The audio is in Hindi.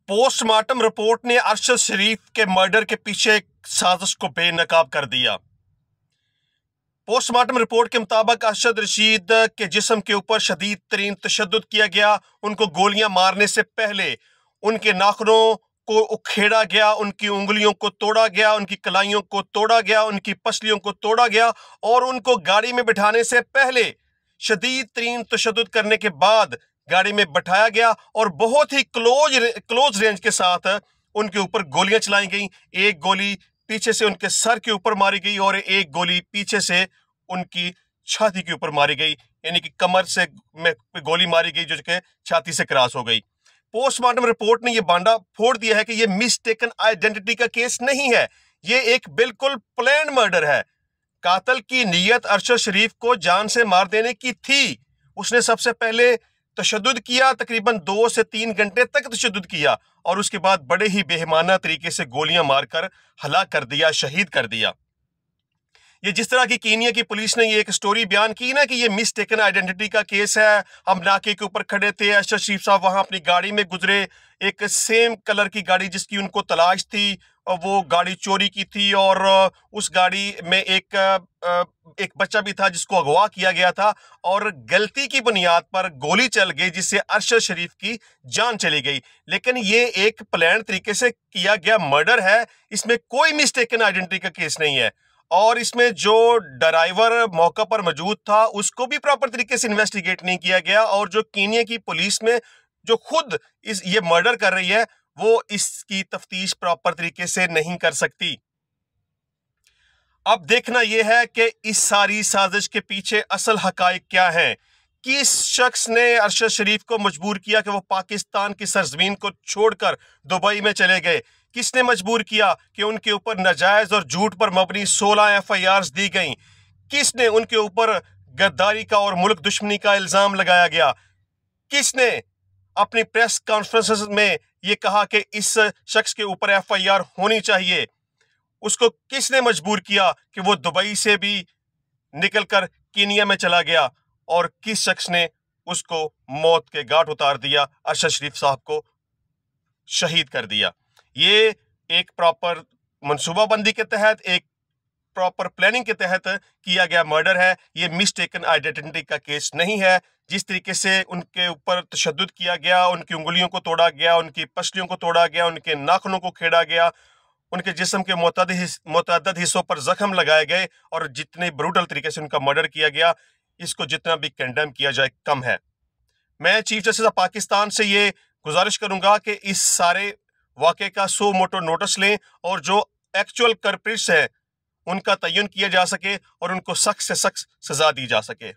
पोस्टमार्टम रिपोर्ट ने अरशद शरीफ के मर्डर के पीछे साजिश को बेनकाब कर दिया। पोस्टमार्टम रिपोर्ट के मुताबिक अरशद रशीद के जिस्म के ऊपर शदीद तरीन तशद्दुद किया गया। उनको गोलियां मारने से पहले उनके नाखूनों को उखेड़ा गया, उनकी उंगलियों को तोड़ा गया, उनकी कलाइयों को तोड़ा गया, उनकी पसलियों को तोड़ा गया और उनको गाड़ी में बिठाने से पहले शदीद तरीन तशद्दुद करने के बाद गाड़ी में बैठाया गया और बहुत ही क्लोज रेंज के साथ उनके ऊपर गोलियां चलाई गई। एक गोली पीछे से उनके सर के ऊपर मारी गई और एक गोली पीछे से उनकी छाती के ऊपर मारी गई, यानी कि कमर से में गोली मारी गई जो कि छाती से क्रॉस हो गई। पोस्टमार्टम रिपोर्ट ने यह बांधा फोड़ दिया है कि यह मिस्टेकन आइडेंटिटी का केस नहीं है, यह एक बिल्कुल प्लान्ड मर्डर है। कातिल की नीयत अरशद शरीफ को जान से मार देने की थी। उसने सबसे पहले तशद्दुद किया, तकरीबन 2 से 3 घंटे तक तशद्दुद किया और उसके बाद बड़े ही बेईमाना तरीके से गोलियां मारकर हलाक कर दिया, शहीद कर दिया। ये जिस तरह की कीनिया की पुलिस ने ये एक स्टोरी बयान की ना कि ये मिस्टेकन आइडेंटिटी का केस है, हम नाके के ऊपर खड़े थे, अरशद शरीफ साहब वहां अपनी गाड़ी में गुजरे, एक सेम कलर की गाड़ी जिसकी उनको तलाश थी, वो गाड़ी चोरी की थी और उस गाड़ी में एक बच्चा भी था जिसको अगवा किया गया था और गलती की बुनियाद पर गोली चल गई जिससे अरशद शरीफ की जान चली गई। लेकिन ये एक प्लान तरीके से किया गया मर्डर है, इसमें कोई मिस्टेकन आइडेंटिटी का केस नहीं है। और इसमें जो ड्राइवर मौका पर मौजूद था उसको भी प्रॉपर तरीके से इन्वेस्टिगेट नहीं किया गया और जो कीनिया की पुलिस में जो खुद ये मर्डर कर रही है वो इसकी तफ्तीश प्रॉपर तरीके से नहीं कर सकती। अब देखना यह है कि इस सारी साजिश के पीछे असल हकाइक क्या है। किस शख्स ने अरशद शरीफ को मजबूर किया कि वो पाकिस्तान की सरजमीन को छोड़कर दुबई में चले गए? किसने मजबूर किया कि उनके ऊपर नाजायज और झूठ पर मबनी 16 FIRs दी गई? किसने उनके ऊपर गद्दारी का और मुल्क दुश्मनी का इल्जाम लगाया गया? किसने अपनी प्रेस कॉन्फ्रेंस में यह कहा कि इस शख्स के ऊपर FIR होनी चाहिए? उसको किसने मजबूर किया कि वो दुबई से भी निकलकर कीनिया में चला गया? और किस शख्स ने उसको मौत के घाट उतार दिया, अरशद शरीफ साहब को शहीद कर दिया? ये एक प्रॉपर मनसूबाबंदी के तहत, एक प्रॉपर प्लानिंग के तहत किया गया मर्डर है। ये मिस्टेकन आइडेंटिटी का केस नहीं है। जिस तरीके से उनके ऊपर तशद्दुद किया गया, उनकी उंगलियों को तोड़ा गया, उनकी पसलियों को तोड़ा गया, उनके नाखूनों को खेड़ा गया, उनके जिस्म के मुतअद्दिद हिस्सों पर जख्म लगाए गए और जितने ब्रूटल तरीके से उनका मर्डर किया गया, इसको जितना भी कंडेम किया जाए कम है। मैं चीफ जस्टिस ऑफ पाकिस्तान से ये गुजारिश करूंगा कि इस सारे वाक़े का सो मोटो नोटिस लें और जो एक्चुअल कल्प्रिट्स हैं उनका तयन किया जा सके और उनको सख्त से सख्त सजा दी जा सके।